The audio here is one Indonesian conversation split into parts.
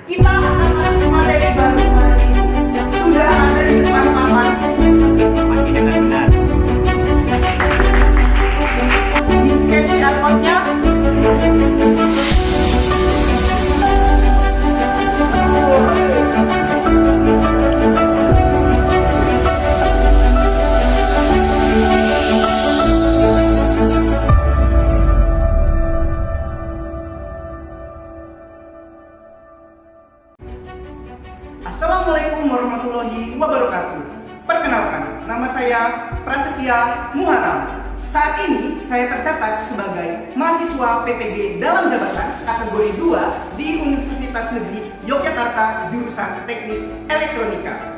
kita akan masuk materi baru hari ini. Sudah ada di depan papan. Masih dengan benar. Di scan QR code-nya. Assalamualaikum warahmatullahi wabarakatuh. Perkenalkan, nama saya Prasetya Muharam. Saat ini saya tercatat sebagai mahasiswa PPG dalam jabatan kategori 2 di Universitas Negeri Yogyakarta jurusan Teknik Elektronika.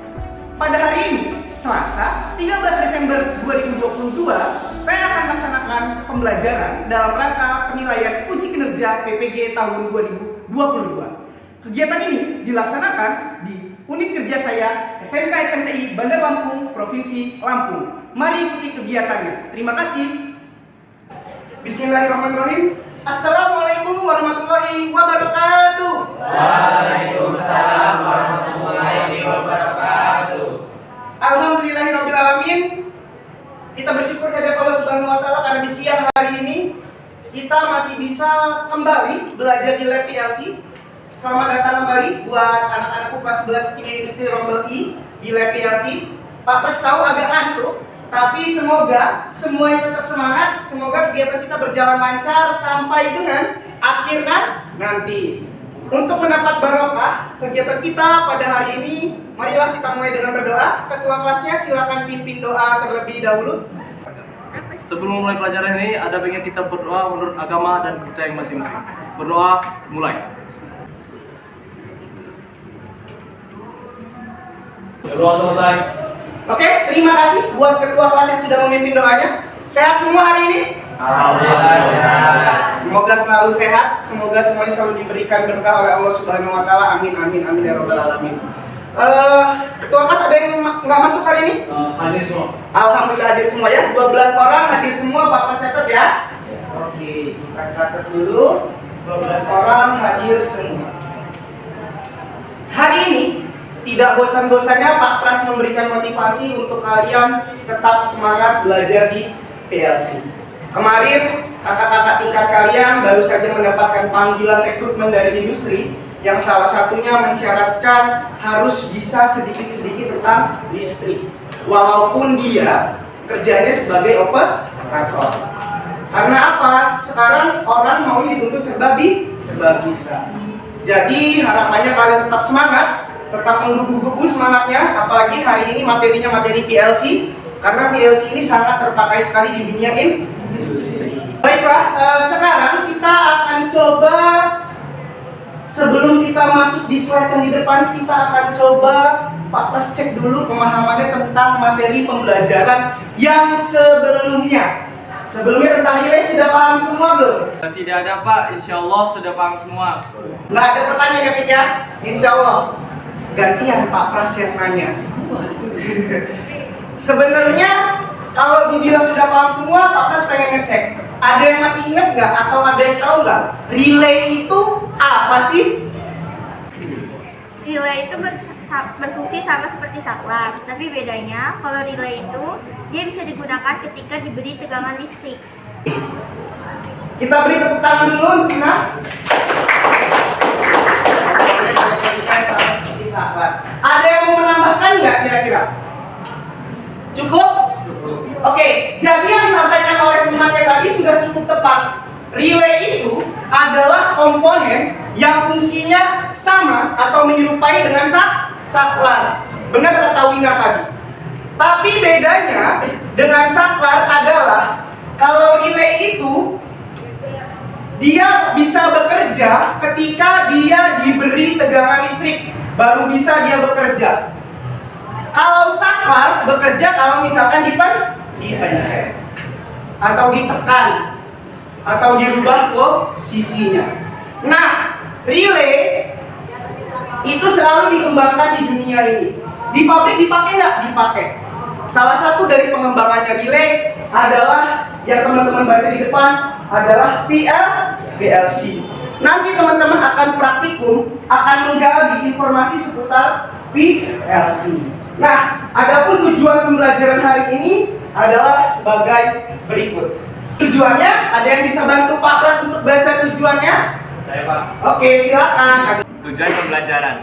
Pada hari ini, Selasa 13 Desember 2022, saya akan melaksanakan pembelajaran dalam rangka penilaian uji kinerja PPG tahun 2022. Kegiatan ini dilaksanakan di unit kerja saya SMK SMTI Bandar Lampung, Provinsi Lampung. Mari ikuti kegiatannya. Terima kasih. Bismillahirrahmanirrahim. Assalamualaikum warahmatullahi wabarakatuh. Waalaikumsalam warahmatullahi wabarakatuh. Alhamdulillahirabbil alamin. Kita bersyukur kepada Allah Subhanahu wa taala karena di siang hari ini kita masih bisa kembali belajar di lab PLC. Selamat datang kembali buat anak-anakku kelas 11 Kimia Industri Rombel I di lab PLC. Pak Pres tahu agak ngantuk, tapi semoga semuanya tetap semangat. Semoga kegiatan kita berjalan lancar sampai dengan akhir nanti. Untuk mendapat barokah kegiatan kita pada hari ini, marilah kita mulai dengan berdoa. Ketua kelasnya silakan pimpin doa terlebih dahulu. Sebelum mulai pelajaran ini, ada baiknya kita berdoa menurut agama dan kepercayaan masing-masing. Berdoa, mulai. Berdoa selesai. Oke, terima kasih buat ketua kelas yang sudah memimpin doanya. Sehat semua hari ini? Alhamdulillah. Semoga selalu sehat, semoga semuanya selalu diberikan berkah oleh Allah Subhanahu wa taala. Amin amin amin ya rabbal alamin. Ketua kelas ada yang nggak masuk hari ini? Hadir semua. Alhamdulillah hadir semua ya. 12 orang hadir semua, Pak Pres catat ya. Oke, kita catat dulu. 12 orang hadir semua. Hari ini tidak bosan-bosannya Pak Pras memberikan motivasi untuk kalian tetap semangat belajar di PLC. Kemarin kakak-kakak tingkat kalian baru saja mendapatkan panggilan rekrutmen dari industri yang salah satunya mensyaratkan harus bisa sedikit-sedikit tentang listrik. Walaupun dia kerjanya sebagai operator. Karena apa? Sekarang orang mau dituntut serba bisa. Jadi harapannya kalian tetap semangat, tetap menggebu-gebu semangatnya, apalagi hari ini materinya materi PLC, karena PLC ini sangat terpakai sekali di dunia industri. Baiklah, sekarang kita akan coba, sebelum kita masuk di slide yang di depan, kita akan coba Pak Pres cek dulu pemahamannya tentang materi pembelajaran yang sebelumnya. Sebelumnya tentang nilai sudah paham semua belum? Tidak ada Pak, insya Allah sudah paham semua. Nggak ada pertanyaan ya Pik ya? Insya Allah. Gantian Pak Pras yang nanya. Sebenarnya kalau dibilang sudah paham semua, Pak Pras pengen ngecek. Ada yang masih ingat nggak? Atau ada yang tahu nggak? Relay itu apa sih? Relay itu berfungsi sama seperti saklar, tapi bedanya kalau relay itu dia bisa digunakan ketika diberi tegangan listrik. Kita beri tepuk tangan dulu, nah. Ada yang mau menambahkan nggak kira-kira? Cukup? Oke, jadi yang disampaikan oleh temannya tadi sudah cukup tepat. Relay itu adalah komponen yang fungsinya sama atau menyerupai dengan saklar. Benar kata Wina tadi. Tapi bedanya dengan saklar adalah kalau relay itu dia bisa bekerja ketika dia diberi tegangan listrik, baru bisa dia bekerja. Kalau saklar bekerja kalau misalkan dipencet atau ditekan atau dirubah posisinya. Nah, relay itu selalu dikembangkan di dunia ini. Di pabrik dipakai nggak? Dipakai. Salah satu dari pengembangannya relay adalah yang teman-teman baca di depan adalah PLC. nanti teman-teman akan praktikum, akan menggali informasi seputar PLC. Nah, adapun tujuan pembelajaran hari ini adalah sebagai berikut. Tujuannya, ada yang bisa bantu Pak Pras untuk baca tujuannya? Saya, Pak. Oke, silakan. Tujuan pembelajaran.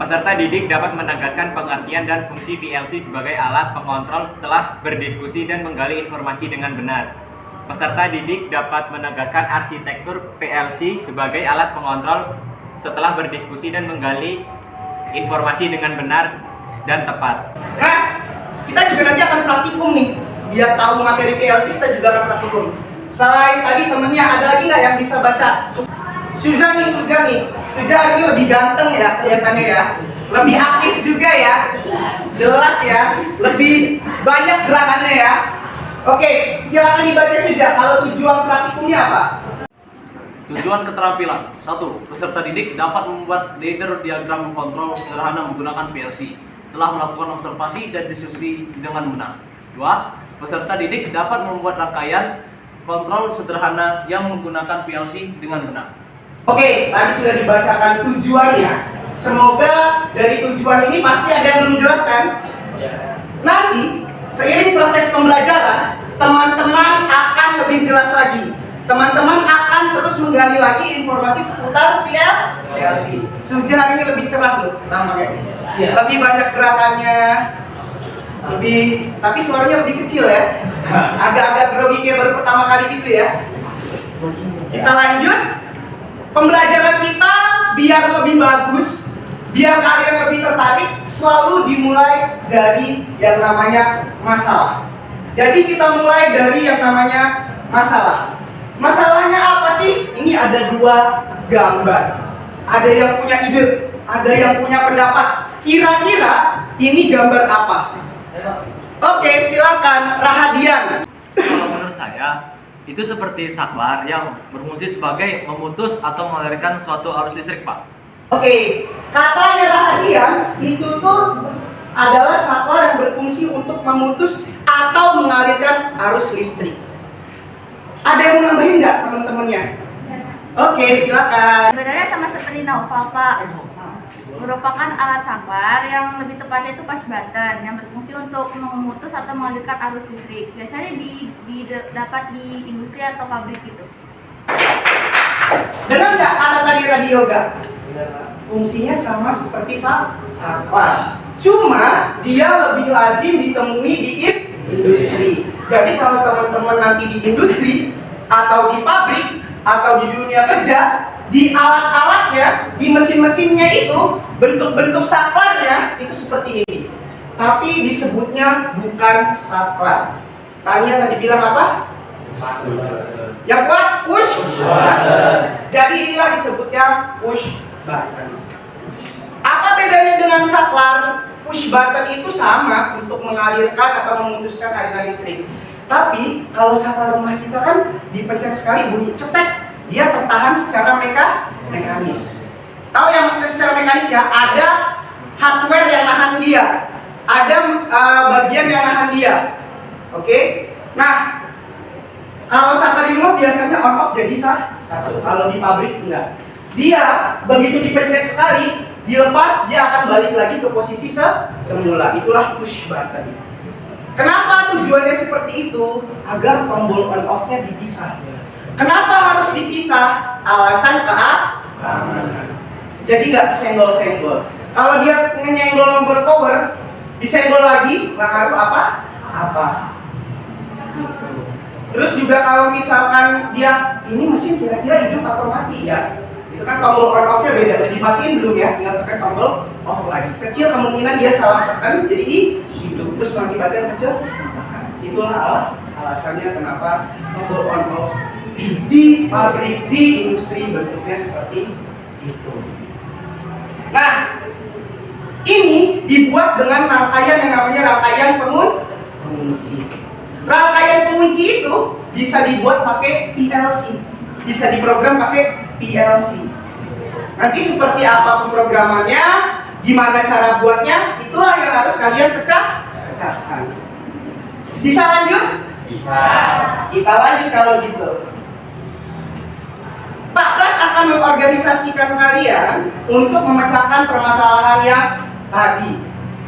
Peserta didik dapat menegaskan pengertian dan fungsi PLC sebagai alat pengontrol setelah berdiskusi dan menggali informasi dengan benar. Peserta didik dapat menegaskan arsitektur PLC sebagai alat pengontrol setelah berdiskusi dan menggali informasi dengan benar dan tepat. Nah, kita juga nanti akan praktikum nih. Biar tahu materi PLC, kita juga akan praktikum. Selain tadi temennya, ada lagi nggak yang bisa baca? Sujani hari ini lebih ganteng ya kelihatannya ya, lebih aktif juga ya, jelas ya, lebih banyak gerakannya ya. Oke, silakan dibaca Suja. Kalau tujuan praktikumnya apa? Tujuan keterampilan. 1. Peserta didik dapat membuat ladder diagram kontrol sederhana menggunakan PLC setelah melakukan observasi dan diskusi dengan benar. 2. Peserta didik dapat membuat rangkaian kontrol sederhana yang menggunakan PLC dengan benar. Oke, tadi sudah dibacakan tujuannya. Semoga dari tujuan ini pasti ada yang belum jelas kan? Nanti, seiring proses pembelajaran, teman-teman akan lebih jelas lagi. Teman-teman akan terus menggali lagi informasi seputar PLC. Suja hari ini lebih cerah loh, namanya. Lebih banyak gerakannya, tapi suaranya lebih kecil ya. Agak-agak grogi kayak baru pertama kali gitu ya. Kita lanjut. Pembelajaran kita biar lebih bagus, biar kalian lebih tertarik, selalu dimulai dari yang namanya masalah. Jadi kita mulai dari yang namanya masalah. Masalahnya apa sih? Ini ada 2 gambar. Ada yang punya ide, ada yang punya pendapat. Kira-kira ini gambar apa? Oke, silakan Rahadian. Kalau menurut saya, itu seperti saklar yang berfungsi sebagai memutus atau mengalirkan suatu arus listrik, Pak. Oke, katanya Rahadian itu tuh adalah saklar yang berfungsi untuk memutus atau mengalirkan arus listrik. Ada yang mau nambahin nggak teman-temannya? Oke, silakan. Sebenarnya sama seperti novel, Pak. Merupakan alat saklar yang lebih tepatnya itu push button yang berfungsi untuk memutus atau mengalirkan arus listrik. Biasanya dapat di industri atau pabrik gitu. Dengar nggak kata tadi radio nggak? Fungsinya sama seperti saklar. Cuma dia lebih lazim ditemui di industri. Jadi kalau teman-teman nanti di industri atau di pabrik atau di dunia kerja, di alat-alatnya, di mesin-mesinnya itu, bentuk-bentuk saklarnya itu seperti ini. Tapi disebutnya bukan saklar. Tanya tadi bilang apa? Yang kuat push button. Jadi inilah disebutnya push button. Apa bedanya dengan saklar? Push button itu sama untuk mengalirkan atau memutuskan aliran listrik. Tapi kalau saklar rumah kita kan dipencet sekali bunyi cetek, dia tertahan secara mekanis. Tahu yang maksudnya secara mekanis ya? Ada hardware yang nahan dia, ada bagian yang nahan dia. Oke? Nah, kalau saklar di rumah biasanya on off jadi satu. Kalau di pabrik enggak. Dia begitu dipencet sekali, dilepas dia akan balik lagi ke posisi semula. Itulah push button. Kenapa tujuannya seperti itu? Agar tombol on off-nya dipisah. Kenapa harus dipisah? Alasan keamanan. Jadi nggak senggol-senggol. Kalau dia nyenggol nomor power, disenggol lagi, nggak ngaruh apa? Gitu. Terus juga kalau misalkan dia ini mesin kira-kira hidup atau mati ya? Itu kan tombol on off-nya beda. Udah dimatiin belum ya? Tinggal tekan tombol off lagi. Kecil kemungkinan dia salah tekan, jadi hidup. Terus mengakibatkan kecil. Itulah alasannya kenapa tombol on off di pabrik, di industri bentuknya seperti itu. Nah, ini dibuat dengan rangkaian yang namanya rangkaian pengunci. Rangkaian pengunci itu bisa dibuat pakai PLC, bisa diprogram pakai PLC. Nanti seperti apa pemrogramannya, gimana cara buatnya, itulah yang harus kalian pecahkan. Bisa lanjut? Bisa. Kita lanjut kalau gitu. Pak Pras akan mengorganisasikan kalian untuk memecahkan permasalahan yang tadi.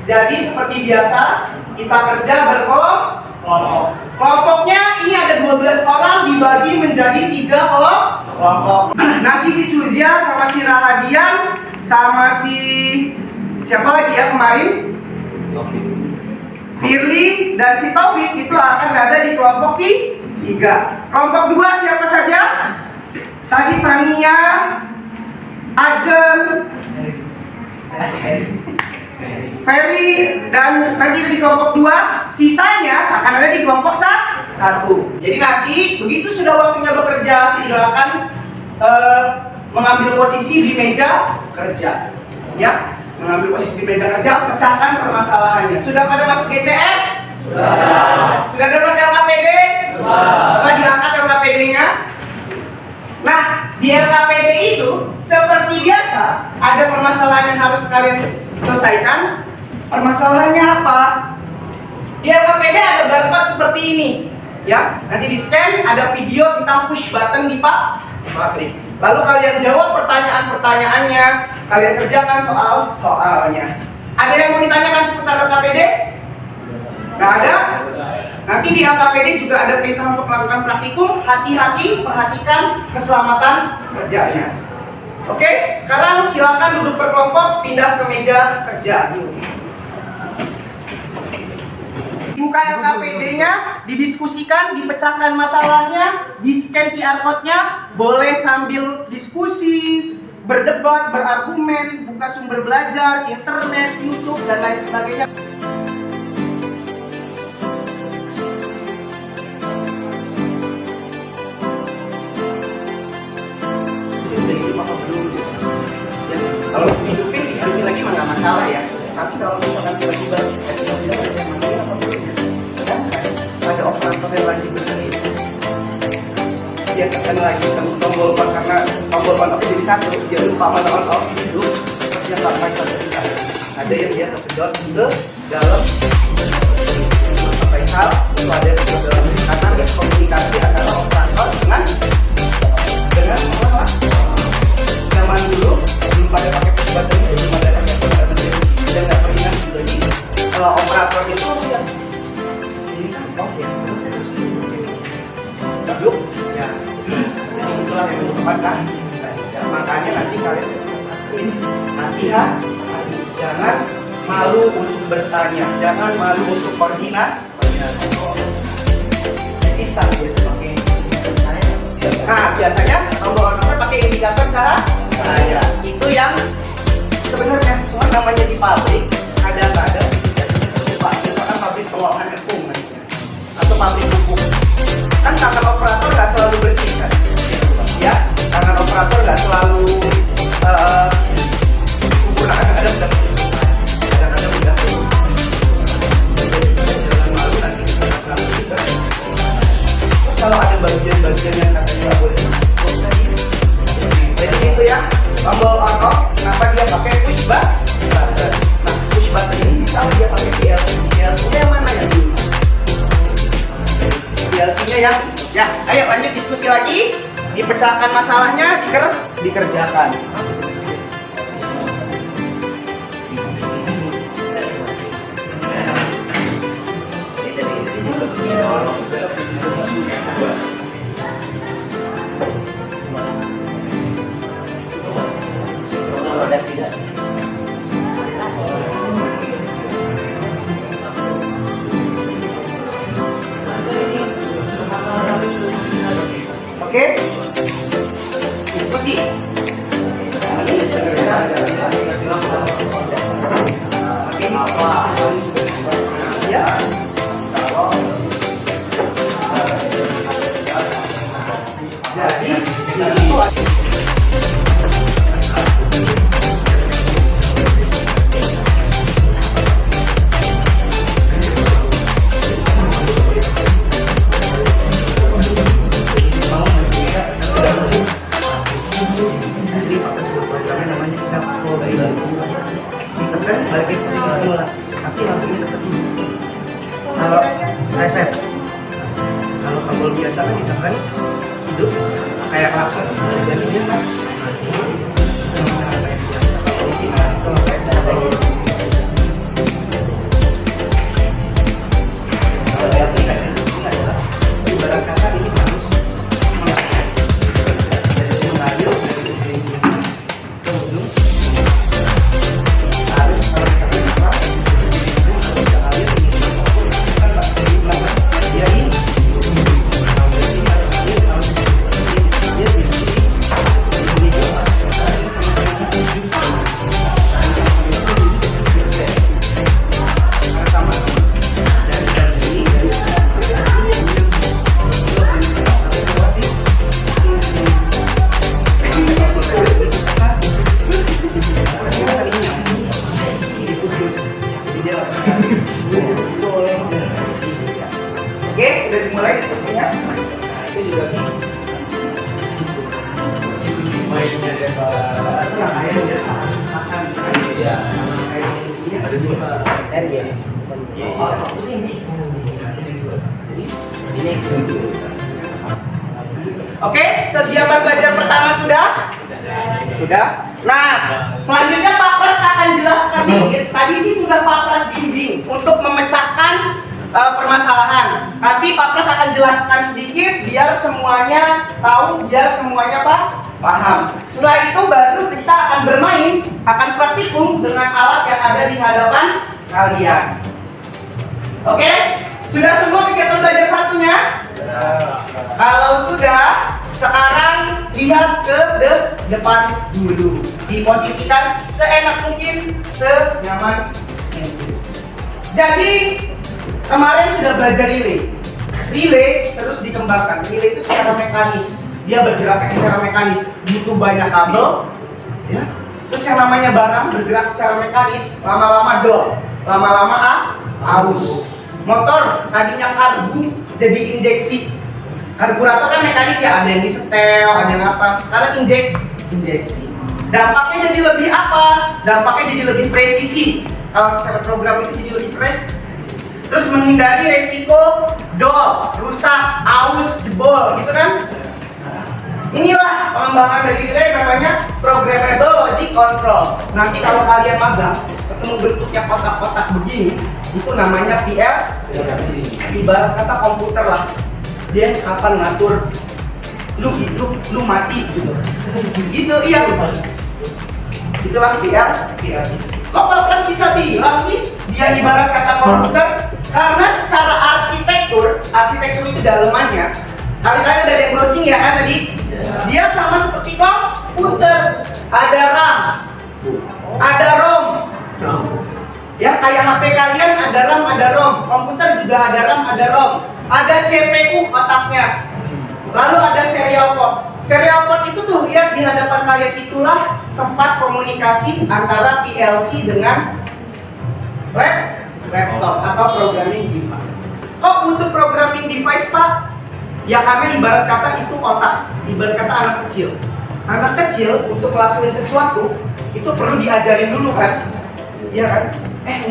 Jadi seperti biasa, kita kerja berkelompok. Kelompoknya ini ada 12 orang dibagi menjadi 3 kelompok. Nanti si Suzia sama si Rahadian sama si siapa lagi ya kemarin? Firly dan si Taufik itu akan ada di kelompok 3. Kelompok 2 siapa saja? Tadi Tania, Ajeng, Ferry, dan nanti di kelompok 2, sisanya akan ada di kelompok 1. Jadi nanti begitu sudah waktunya bekerja, silakan mengambil posisi di meja kerja. Ya, mengambil posisi di meja kerja, pecahkan permasalahannya. Sudah pada masuk GCR? Sudah. Sudah dapat LKPD? Sudah. Coba diangkat LKPD-nya. Nah, di LKPD itu seperti biasa ada permasalahan yang harus kalian selesaikan. Permasalahannya apa? Di LKPD ada barcode seperti ini, ya. Nanti di scan ada video tentang push button di pabrik. Lalu kalian jawab pertanyaan-pertanyaannya, kalian kerjakan soal-soalnya. Ada yang mau ditanyakan seputar LKPD? Nggak ada? Nanti di LKPD juga ada perintah untuk melakukan praktikum. Hati-hati, perhatikan keselamatan kerjanya. Oke, sekarang silakan duduk berkelompok, pindah ke meja kerja. Yuk. Buka LKPD-nya, didiskusikan, dipecahkan masalahnya, di-scan QR code-nya, boleh sambil diskusi, berdebat, berargumen, buka sumber belajar, internet, YouTube, dan lain sebagainya. Kalau hidupin lagi mah nggak masalah ya. Tapi kalau misalkan tiba-tiba sedangkan ada operator yang lagi benerin, dia akan lagi tombol on karena tombol on off jadi satu, dia lupa mana on off itu seperti yang tak baik cerita. Ada yang dia tersedot ke dalam Faisal, itu ada yang tersedot dalam karena miskomunikasi antara operator dengan apa? Zaman dulu belum pada pakai push button, belum ada pakai push button, dan nggak pernah jadi operator itu yang ini kan off ya, terus saya harus duduk ya. Jadi itulah yang merupakan makanya nanti kalian hati-hati, jangan malu untuk bertanya, jangan malu untuk koordinasi. Bisa biasa pakai nah biasanya tombol on pakai indikator cahaya. Itu yang sebenarnya cuma namanya di pabrik kadang-kadang bisa lupa. Misalkan pabrik pengolahan tepung atau pabrik pupuk, kan tangan operator nggak selalu bersih kan? Ya, tangan operator nggak selalu sempurna. Kadang-kadang udah jangan malu nanti kalau ada bagian-bagian yang katanya nggak boleh masuk. Jadi itu ya, tombol on off. Kenapa dia pakai push button? Nah, push button ini kalau dia pakai PLC-nya yang mana ya dulu? PLC-nya yang, ya. Ayo lanjut diskusi lagi. Dipecahkan masalahnya, dikerjakan. Oke, diskusi. Ya. Jadi itu kalau reset, kalau kabel biasa kan ditekan hidup kayak klakson jadinya kan. Ibarat kata ini harus mengalir dari ujung ke ujung, harus kenapa? Mengalir ini kan bakteri belakang dia ini. Oke, sudah dimulai diskusinya. Nah, itu juga Oke, kegiatan belajar pertama sudah? Sudah. Nah, selanjutnya Pak Pras akan jelaskan sedikit. Tadi sih sudah Pak Pras bimbing untuk memecahkan permasalahan. Tapi Pak Pras akan jelaskan sedikit biar semuanya tahu, biar semuanya paham. Setelah itu baru kita akan bermain, akan praktikum dengan alat yang ada di hadapan kalian. Oke? Sudah semua kegiatan belajar satunya? Kalau sudah, sekarang lihat ke depan dulu. Diposisikan seenak mungkin, senyaman mungkin. Jadi, kemarin sudah belajar relay. Relay terus dikembangkan. Relay itu secara mekanis. Dia bergeraknya secara mekanis. Butuh banyak kabel. Ya. Terus yang namanya barang bergerak secara mekanis. Lama-lama dol. Lama-lama arus. Motor tadinya karbu jadi injeksi. Karburator kan mekanis ya, ada yang disetel, ada yang apa. Sekarang injeksi. Dampaknya jadi lebih apa? Dampaknya jadi lebih presisi. Kalau secara program itu jadi lebih presisi. Terus menghindari resiko dol, rusak, aus, jebol, gitu kan? Inilah pengembangan dari relay namanya programmable logic control. Nanti kalau kalian magang ketemu bentuknya kotak-kotak begini, itu namanya PLC. Ibarat kata komputer lah. Dia kapan ngatur lu hidup, lu mati gitu. Gitu iya betul. Itulah PLC. Kok Pak Pras bisa bilang sih dia ibarat kata komputer? Karena secara arsitektur itu dalemannya. Kalian ada yang browsing ya kan tadi? Dia sama seperti komputer. Ada RAM, ada ROM. Ya kayak HP kalian ada RAM, ada ROM. Komputer juga ada RAM, ada ROM. Ada CPU otaknya. Lalu ada serial port. Serial port itu tuh lihat di hadapan kalian, itulah tempat komunikasi antara PLC dengan laptop atau programming device. Kok butuh programming device, Pak? Ya karena ibarat kata itu otak, ibarat kata anak kecil. Anak kecil untuk melakukan sesuatu itu perlu diajarin dulu kan? Iya kan?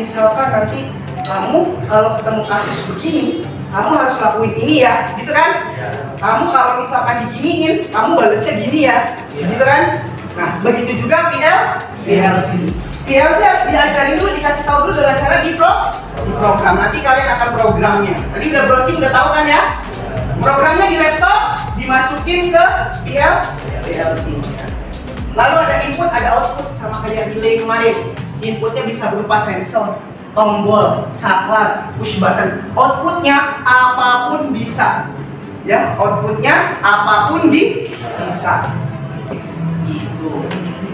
Misalkan nanti kamu kalau ketemu kasus begini, kamu harus lakuin ini ya, gitu kan? Kamu kalau misalkan diginiin, kamu balesnya gini ya, gitu kan? Nah, begitu juga PLC. PLC harus diajarin dulu, dikasih tahu dulu dengan cara diprogram. Nanti kalian akan programnya. Tadi udah browsing, udah tahu kan ya? Programnya di laptop dimasukin ke PLC. Lalu ada input, ada output, sama kayak relay kemarin. Inputnya bisa berupa sensor, tombol, saklar, push button. Outputnya apapun bisa. Ya, outputnya apapun bisa.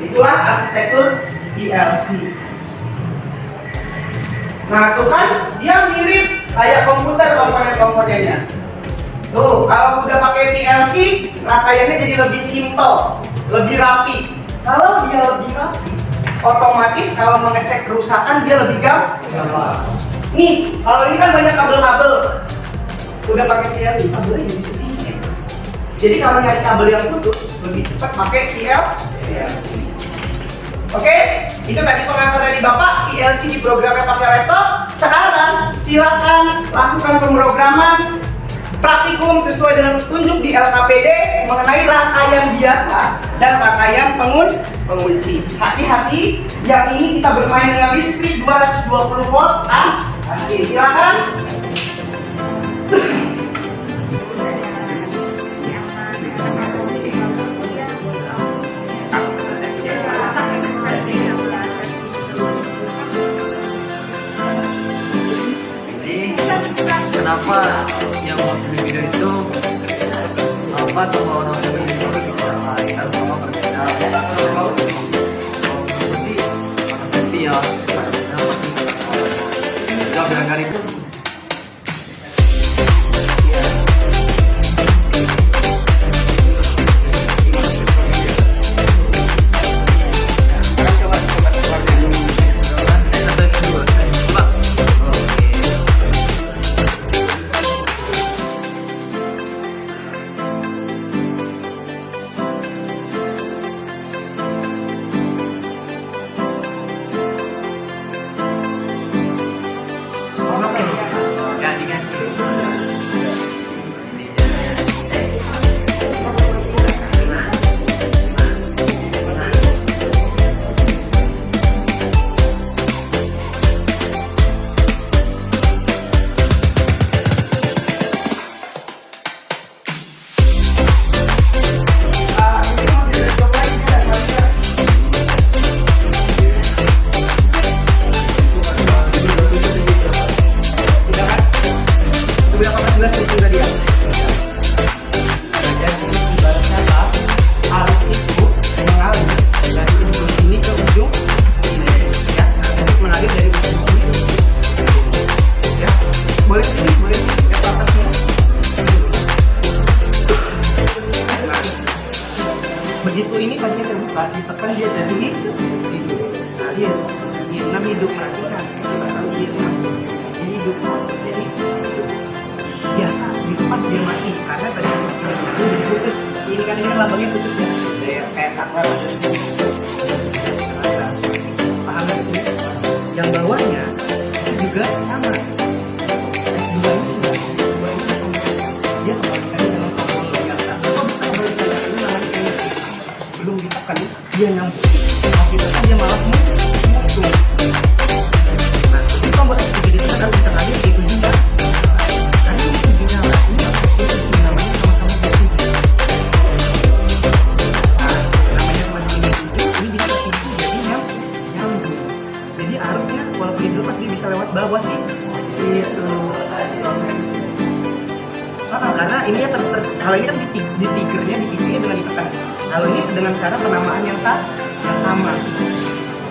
Itulah arsitektur PLC. Nah, tuh kan dia mirip kayak komputer komponen-komponennya. Tuh, kalau udah pakai PLC, rangkaiannya jadi lebih simple, lebih rapi. Kalau dia lebih rapi, otomatis kalau mengecek kerusakan dia lebih gampang. Nih, kalau ini kan banyak kabel-kabel. Udah pakai PLC, kabelnya jadi sedikit. Jadi kalau nyari kabel yang putus, lebih cepat pakai PLC. Oke, itu tadi pengantar dari Bapak. PLC diprogramnya pakai laptop. Sekarang silakan lakukan pemrograman praktikum sesuai dengan petunjuk di LKPD mengenai rangkaian biasa dan rangkaian pengunci. Hati-hati, yang ini kita bermain dengan listrik 220 volt AC. Silakan. Kenapa yang waktu di video itu apa tuh orang yang itu orang lain atau sama berbeda? Sih pasti ya. Jawab dengan kali itu. Begitu ini tadinya terbuka, ditekan dia jadi hidup. Nah, dia hidup, perhatikan. Ini hidup, jadi biasa dilepas dia mati karena tadi masih jadi putus. Ini kan lambangnya putus ya, kayak saklar. Paham itu? Yang bawahnya juga sama. S2 ini dia kembalikan dalam kontrol biasa. Kok bisa kembalikan itu namanya chemistry. Belum ditekan dia nyambung. Kalau kita kan dia malah mutu. Nah, itu kan buat S3 itu kan harus bisa ngalir gitu juga. Karena ini tujuannya lah, ini namanya sama-sama bertujuh. Nah, namanya sama-sama bertujuh, ini bisa tujuh jadi nyambung. Jadi harusnya walaupun itu pasti bisa lewat bawah sih. Karena ini ya kalau ini kan di triggernya, di isinya dengan ditekan. Kalau ini dengan cara penamaan yang sama.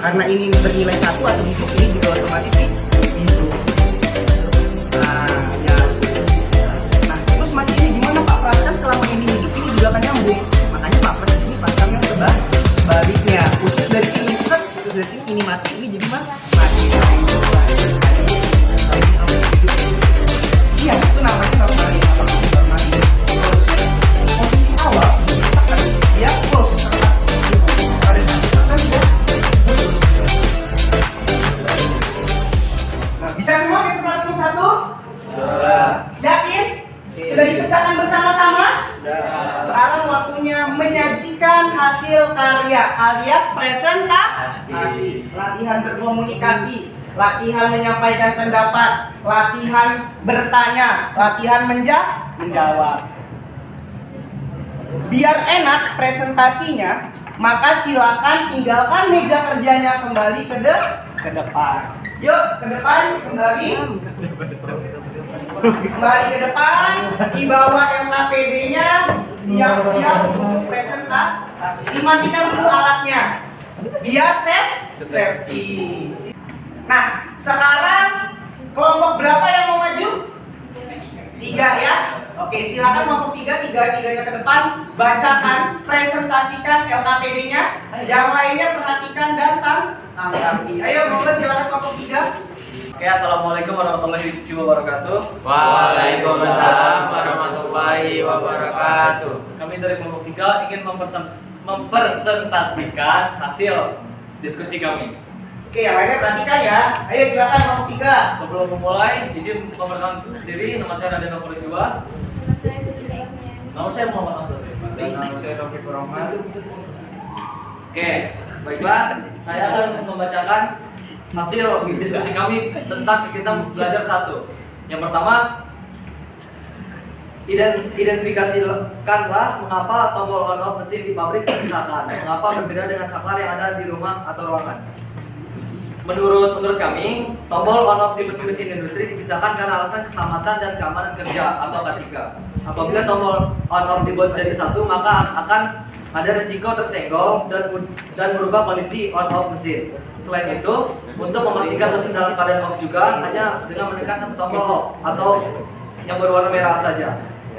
Karena ini bernilai 1 atau hidup, ini juga otomatis sih hidup. Nah, ya. Nah, terus mati ini gimana Pak Pras? Kan selama ini hidup ini juga akan nyambung. Makanya Pak Pras di sini pasang yang sebaliknya. Putus dari sini, kan? Putus dari sini, ini mati, ini jadi mati. Iya, itu namanya normali. Posisi awal dia close. Pada saat ditekan dia putus. Nah, bisa semua kita perhatikan satu? Yakin? Sudah dipecahkan bersama-sama? Sekarang waktunya menyajikan hasil karya alias presentasi. Latihan berkomunikasi, latihan menyampaikan pendapat, latihan bertanya, latihan menjawab. Biar enak presentasinya, maka silakan tinggalkan meja kerjanya kembali ke depan. Yuk, ke depan kembali. Kembali ke depan, dibawa LKPD-nya, siap-siap untuk presentasi. Dimatikan dulu alatnya, biar safety. Nah, sekarang kelompok berapa yang mau maju? 3 ya. Oke, silakan kelompok 3, tiga-tiganya ke depan, bacakan, presentasikan LKPD-nya. Yang lainnya perhatikan dan tanggapi. Ayo, monggo silakan kelompok 3. Oke, assalamualaikum warahmatullahi wabarakatuh. Waalaikumsalam warahmatullahi wabarakatuh. Kami dari kelompok 3 ingin mempresentasikan hasil diskusi kami. Oke, yang lainnya perhatikan ya. Ayo silakan kelompok 3. Sebelum memulai, izin memperkenalkan diri. Nama saya Raden Nopolisiwa. Nama saya Muhammad Abdul. Nama saya Taufik Rohman. Oke, baiklah, saya akan membacakan hasil diskusi kami tentang kita belajar satu. Yang pertama, identifikasikanlah mengapa tombol on off mesin di pabrik dipisahkan. Mengapa berbeda dengan saklar yang ada di rumah atau ruangan. Menurut kami, tombol on off di mesin-mesin industri dipisahkan karena alasan keselamatan dan keamanan kerja atau K3. Apabila tombol on off dibuat jadi satu, maka akan ada risiko tersenggol dan merubah kondisi on off mesin. Selain itu, untuk memastikan mesin dalam keadaan off juga hanya dengan menekan satu tombol off atau yang berwarna merah saja.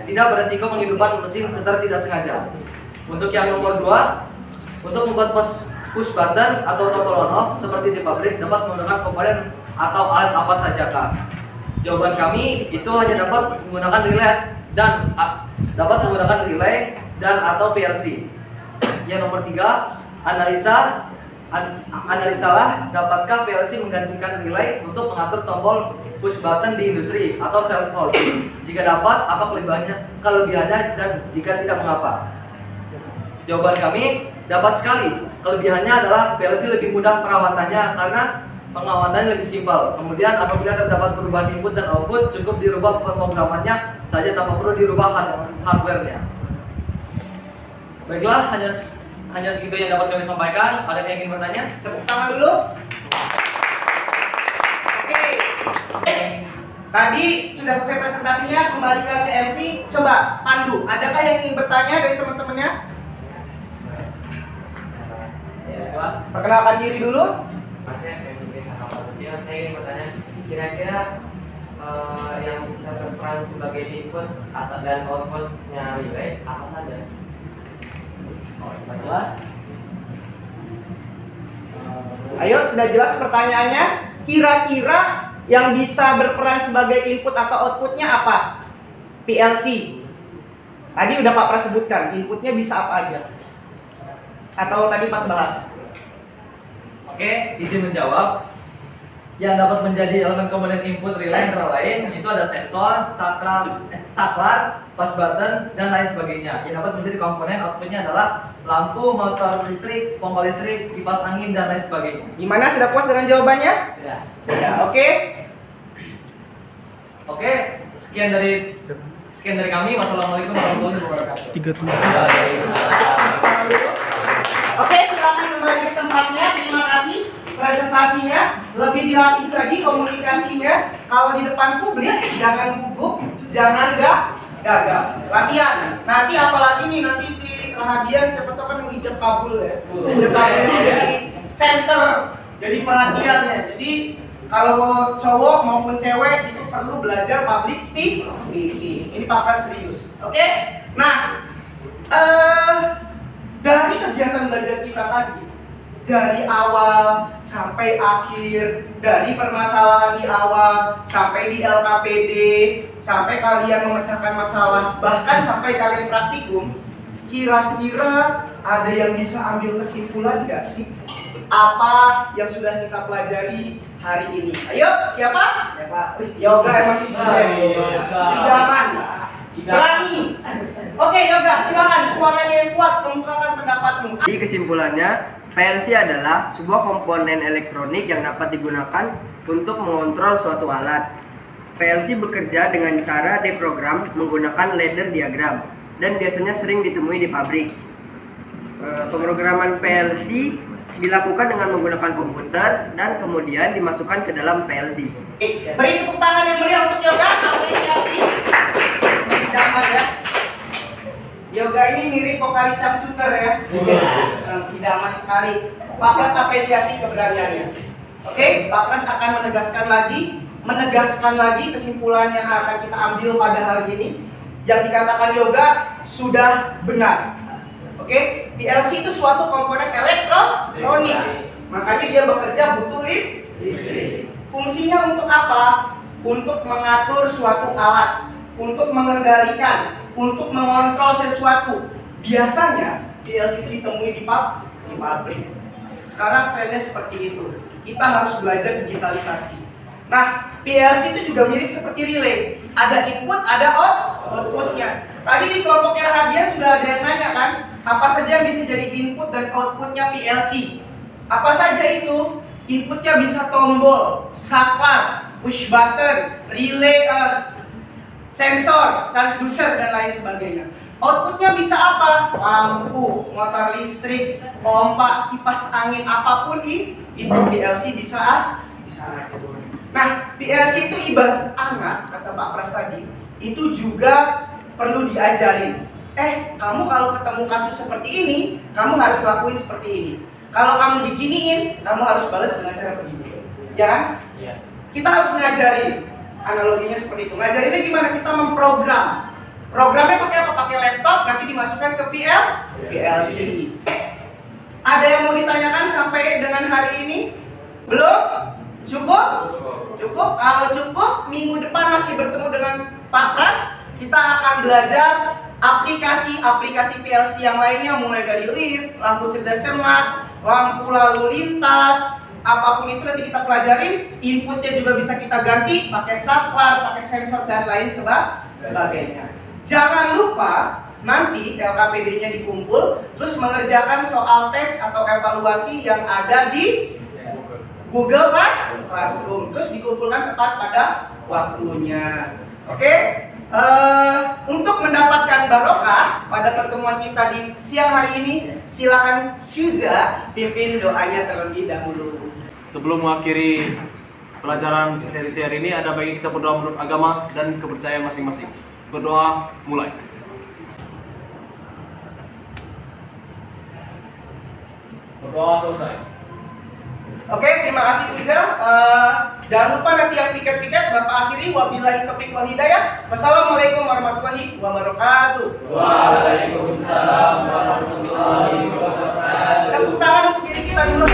Tidak beresiko menghidupkan mesin secara tidak sengaja. Untuk yang nomor 2, untuk membuat push button atau tombol on off seperti di pabrik dapat menggunakan komponen atau alat apa saja, Kak? Jawaban kami itu hanya dapat menggunakan relay dan atau PLC. Yang nomor 3, analisalah dapatkah PLC menggantikan relay untuk mengatur tombol push button di industri atau self hold. Jika dapat, apa kelebihannya dan jika tidak, mengapa? Jawaban kami, dapat sekali. Kelebihannya adalah PLC lebih mudah perawatannya karena pengawatannya lebih simpel. Kemudian apabila terdapat perubahan input dan output, cukup dirubah pemrogramannya saja tanpa perlu dirubah hardware-nya. Baiklah, hanya segitu yang dapat kami sampaikan. Ada yang ingin bertanya? Tepuk tangan dulu. Oke. Tadi sudah selesai presentasinya, kembali ke MC. Coba Pandu, adakah yang ingin bertanya dari teman-temannya? Perkenalkan diri dulu. Saya ingin bertanya, kira-kira yang bisa berperan sebagai input atau dan outputnya relay apa saja? Baiklah. Ayo, sudah jelas pertanyaannya. Kira-kira yang bisa berperan sebagai input atau outputnya apa? PLC. Tadi udah Pak Pras sebutkan, inputnya bisa apa aja? Atau tadi pas bahas? Oke, izin menjawab. Yang dapat menjadi elemen komponen input relay antara lain itu ada sensor, saklar, push button, dan lain sebagainya. Yang dapat menjadi komponen outputnya adalah lampu, motor listrik, pompa listrik, kipas angin, dan lain sebagainya. Gimana? Sudah puas dengan jawabannya? Sudah. Sudah. Oke. Oke, sekian dari kami. Wassalamualaikum warahmatullahi wabarakatuh. Oke, silakan kembali ke tempatnya. Terima kasih. Presentasinya lebih dilatih lagi, komunikasinya. Kalau di depan publik jangan gugup, jangan gagal. Latihan. Nanti apalagi nih, nanti si Rahadian siapa tahu kan menghijab kabul ya. Menghijab kabul itu jadi center, jadi perhatiannya. Jadi kalau cowok maupun cewek itu perlu belajar public speaking. Ini Pak Pras serius. Oke? Nah, dari kegiatan belajar kita tadi, dari awal sampai akhir, dari permasalahan di awal sampai di LKPD, sampai kalian memecahkan masalah, bahkan sampai kalian praktikum, kira-kira ada yang bisa ambil kesimpulan nggak sih? Apa yang sudah kita pelajari hari ini? Ayo, siapa? Yoga emang idaman. Berani. Oke, Yoga, silakan suaranya yang kuat, kemukakan pendapatmu. Jadi kesimpulannya, PLC adalah sebuah komponen elektronik yang dapat digunakan untuk mengontrol suatu alat. PLC bekerja dengan cara deprogram menggunakan ladder diagram dan biasanya sering ditemui di pabrik. Pemrograman PLC dilakukan dengan menggunakan komputer dan kemudian dimasukkan ke dalam PLC. Beri tepuk tangan yang meriah untuk Yoga, apresiasi. Dapat ya. Yoga ini mirip vokalis Sam Shooter ya. Idaman sekali. Pak Pras apresiasi keberaniannya. Oke, Pak Pras akan menegaskan lagi kesimpulan yang akan kita ambil pada hari ini. Yang dikatakan Yoga sudah benar. Oke, PLC itu suatu komponen elektronik. Makanya dia bekerja butuh listrik. Fungsinya untuk apa? Untuk mengatur suatu alat, untuk mengendalikan, untuk mengontrol sesuatu. Biasanya PLC itu ditemui di pabrik. Sekarang trennya seperti itu. Kita harus belajar digitalisasi. Nah, PLC itu juga mirip seperti relay. Ada input, ada outputnya. Tadi di kelompok Rahadian sudah ada yang nanya kan, apa saja yang bisa jadi input dan outputnya PLC? Apa saja itu? Inputnya bisa tombol, saklar, push button, relay, sensor, transducer, dan lain sebagainya. Outputnya bisa apa? Lampu, motor listrik, pompa, kipas angin, apapun itu PLC bisa atur. Nah, PLC itu ibarat anak, kata Pak Pras tadi, itu juga perlu diajarin. Kamu kalau ketemu kasus seperti ini, kamu harus lakuin seperti ini. Kalau kamu diginiin, kamu harus balas dengan cara begini. Ya kan? Iya. Kita harus ngajarin. Analoginya seperti itu. Ngajarinnya gimana? Kita memprogram. Programnya pakai apa? Pakai laptop, nanti dimasukkan ke PLC. Ada yang mau ditanyakan sampai dengan hari ini? Belum? Cukup? Cukup? Kalau cukup, minggu depan masih bertemu dengan Pak Pras. Kita akan belajar aplikasi-aplikasi PLC yang lainnya, mulai dari lift, lampu cerdas cermat, lampu lalu lintas, apapun itu nanti kita pelajarin. Inputnya juga bisa kita ganti pakai saklar, pakai sensor, dan lain sebagainya. Jangan lupa nanti LKPD-nya dikumpul, terus mengerjakan soal tes atau evaluasi yang ada di Google Classroom, terus dikumpulkan tepat pada waktunya. Oke? Untuk mendapatkan barokah pada pertemuan kita di siang hari ini, silakan Syuza pimpin doanya terlebih dahulu. Sebelum mengakhiri pelajaran edisi hari ini, ada baiknya kita berdoa menurut agama dan kepercayaan masing-masing. Berdoa mulai. Berdoa selesai. Oke, terima kasih Syuza. Jangan lupa nanti yang piket-piket Bapak akhiri. Wabillahi taufiq wal hidayah. Wassalamualaikum warahmatullahi wabarakatuh. Waalaikumsalam warahmatullahi wabarakatuh. Tepuk tangan untuk diri kita dulu.